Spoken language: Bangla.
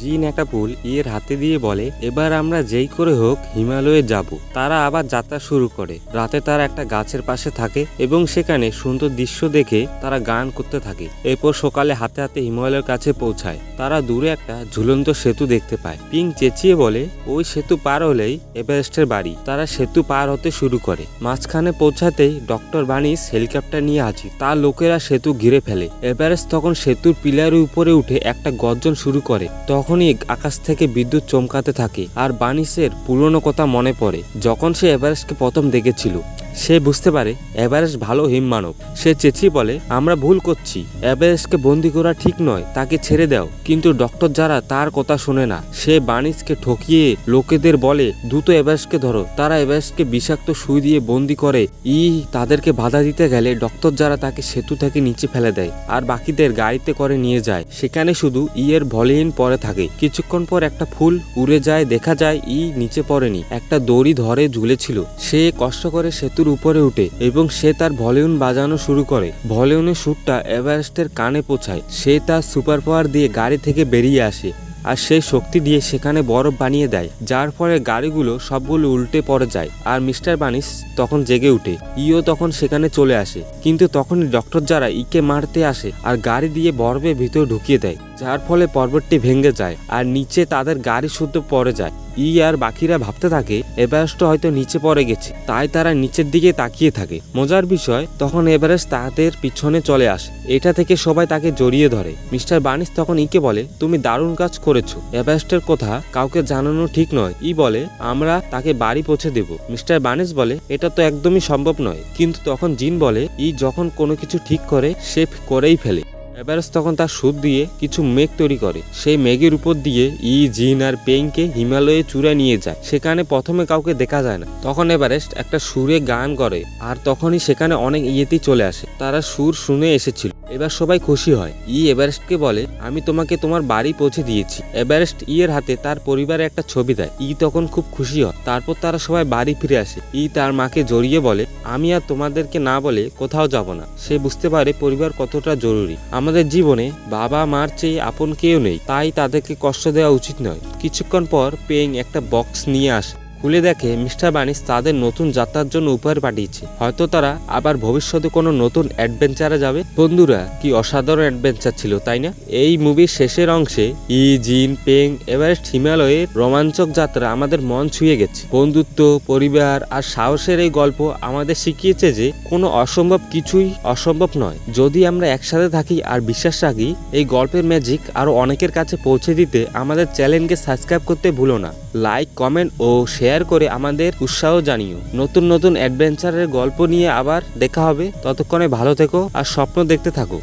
জিন একটা ফুল ইয়ের হাতে দিয়ে বলে, এবার আমরা যেই করে হোক হিমালয়ে যাব। তারা আবার যাত্রা শুরু করে। রাতে তারা একটা গাছের পাশে থাকে এবং সেখানে সুন্দর দৃশ্য দেখে তারা গান করতে থাকে। এরপর সকালে হাতে হাতে হিমালয়ের কাছে পৌঁছায়। তারা দূরে একটা ঝুলন্ত সেতু দেখতে পায়। পিং চেঁচিয়ে বলে, ওই সেতু পার হলেই এভারেস্টের বাড়ি। তারা সেতু পার হতে শুরু করে। মাঝখানে পৌঁছাতেই ডক্টর বানিস হেলিকপ্টার নিয়ে হাজির। তার লোকেরা সেতু ঘিরে ফেলে। এভারেস্ট তখন সেতুর পিলারের উপরে উঠে একটা গর্জন শুরু করে। তখনই আকাশ থেকে বিদ্যুৎ চমকাতে থাকে আর বানিসের পুরনো কথা মনে পড়ে, যখন সে এভারেস্টকে প্রথম দেখেছিল। সে বুঝতে পারে এভারেস্ট ভালো হিমমানব। সে চেঁচিয়ে বলে, আমরা ভুল করছি, এভারেস্টকে বন্দি করা ঠিক নয়, তাকে ছেড়ে দাও। কিন্তু ডক্টর যারা তার কথা শোনে না। সে বানিসকে ঠকিয়ে লোকেদের বলে, দ্রুত এভারেস্টকে ধরো। তারা এভারেস্টকে বিষাক্ত সুই দিয়ে বন্দি করে। তাদেরকে বাধা দিতে গেলে ডক্টর যারা তাকে সেতু থেকে নিচে ফেলে দেয় আর বাকিদের গাড়িতে করে নিয়ে যায়। সেখানে শুধু এর ভলিন পরে থাকে। কিছুক্ষণ পর একটা ফুল উড়ে যায়। দেখা যায় নিচে পড়েনি, একটা দড়ি ধরে ঝুলেছিল। সে কষ্ট করে সেতুর উপরে উঠে এবং সে তার ভলিউম বাজানো শুরু করে। ভলিউমের সুরটা এভারেস্টের কানে পৌঁছায়। সে তার সুপার পাওয়ার দিয়ে গাড়ি থেকে বেরিয়ে আসে আর সেই শক্তি দিয়ে সেখানে বরফ বানিয়ে দেয়, যার ফলে গাড়িগুলো সবগুলো উল্টে পড়ে যায়। আর মিস্টার বানিস তখন জেগে উঠে। তখন সেখানে চলে আসে, কিন্তু তখনই ডক্টর যারা ইকে মারতে আসে আর গাড়ি দিয়ে বরফের ভিতরে ঢুকিয়ে দেয়, যার ফলে পর্বতটি ভেঙে যায় আর নিচে তাদের গাড়ি শুদ্ধ পড়ে যায়। আর বাকিরা ভাবতে থাকে এভারেস্ট হয়তো নিচে পড়ে গেছে, তাই তারা নিচের দিকে তাকিয়ে থাকে। মজার বিষয়, তখন এভারেস্ট তাদের পিছনে চলে আসে। এটা থেকে সবাই তাকে জড়িয়ে ধরে। মিস্টার বানিস তখন ইকে বলে, তুমি দারুণ কাজ করেছো। এভারেস্টের কথা কাউকে জানানো ঠিক নয়। বলে, আমরা তাকে বাড়ি পৌঁছে দেব। মিস্টার বানিস বলে, এটা তো একদমই সম্ভব নয়। কিন্তু তখন জিন বলে, যখন কোনো কিছু ঠিক করে সে করেই ফেলে। এভারেস্ট তখন তার সুর দিয়ে কিছু মেঘ তৈরি করে। সেই মেঘের উপর দিয়ে জিন আর পেংকে হিমালয়ে চূড়া নিয়ে যায়। সেখানে প্রথমে কাউকে দেখা যায় না। তখন এভারেস্ট একটা সুরে গান করে আর তখনই সেখানে অনেক ইয়েতি চলে আসে। তারা সুর শুনে এসেছিল। এবার সবাই খুশি হয়। এভারেস্টকে বলে, আমি তোমাকে তোমার বাড়ি পৌঁছে দিয়েছি। এভারেস্ট এর হাতে তার পরিবারের একটা ছবি দেয়। তখন খুব খুশি হয়। তারপর তারা সবাই বাড়ি ফিরে আসে। তার মাকে জড়িয়ে বলে, আমি আর তোমাদেরকে না বলে কোথাও যাব না। সে বুঝতে পারে পরিবার কতটা জরুরি। আমাদের জীবনে বাবা মার চেয়ে আপন কেউ নেই, তাই তাদেরকে কষ্ট দেওয়া উচিত নয়। কিছুক্ষণ পর পেং একটা বক্স নিয়ে আসে। খুলে দেখে মিস্টার বানিস তাদের নতুন যাত্রার জন্য উপহার পাঠিয়েছে। হয়তো তারা আবার ভবিষ্যতে কোনো নতুন অ্যাডভেঞ্চারে যাবে। বন্ধুরা, কি অসাধারণ অ্যাডভেঞ্চার ছিল, তাই না? এই মুভির শেষের অংশে জিন, পেং, এভারেস্ট হিমালয়ের রোমাঞ্চক যাত্রা আমাদের মন ছুঁয়ে গেছে। বন্ধুত্ব, পরিবার আর সাহসের এই গল্প আমাদের শিখিয়েছে যে কোনো অসম্ভব কিছুই অসম্ভব নয়, যদি আমরা একসাথে থাকি আর বিশ্বাস রাখি। এই গল্পের ম্যাজিক আরো অনেকের কাছে পৌঁছে দিতে আমাদের চ্যানেলকে সাবস্ক্রাইব করতে ভুলো না। লাইক, কমেন্ট ও শেয়ার করে আমাদের উৎসাহ জানিও। নতুন নতুন অ্যাডভেঞ্চারের গল্প নিয়ে আবার দেখা হবে। ততক্ষণে ভালো থেকো আর স্বপ্ন দেখতে থাকো।